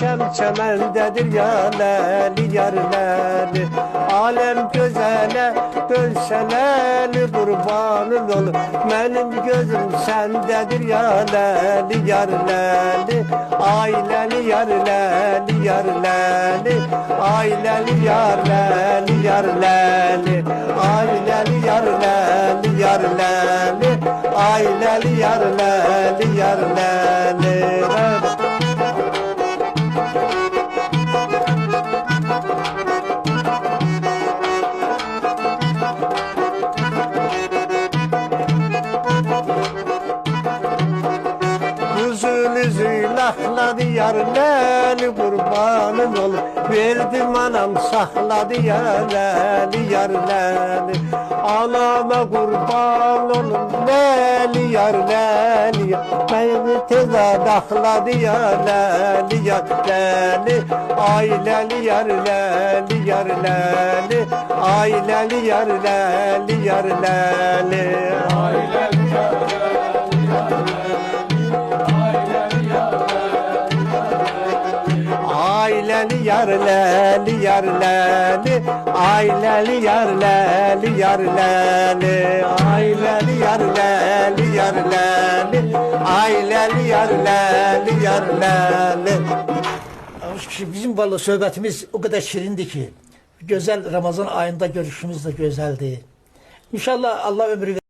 neşem çemendedir ya leli yar leli. Alem gözele dönseleli kurbanın olur. Benim gözüm sendedir ya leli yar leli. Aileli yar leli yar leli. Aileli yar leli yar leli. Aileli yar leli yar leli. Aileli yar leli yar leli. Yüzünü zülahladı yar leli kurbanın olur. Verdim anam sakladı yar leli yar leli. Anama kurban olun leli yar leli. Beni teza dahladı yar leli yar leli. Aileli yar leli yar leli. Aileli yar leli yar leli. Aileli yar Aileli yar leli yar leli. Aileli yar leli yar leli. Aileli yar leli yar leli. Aileli yar leli yar leli. Bizim vallahi söhbətimiz o kadar şirindi ki, güzel Ramazan ayında görüşümüz de güzeldi. İnşallah Allah ömrü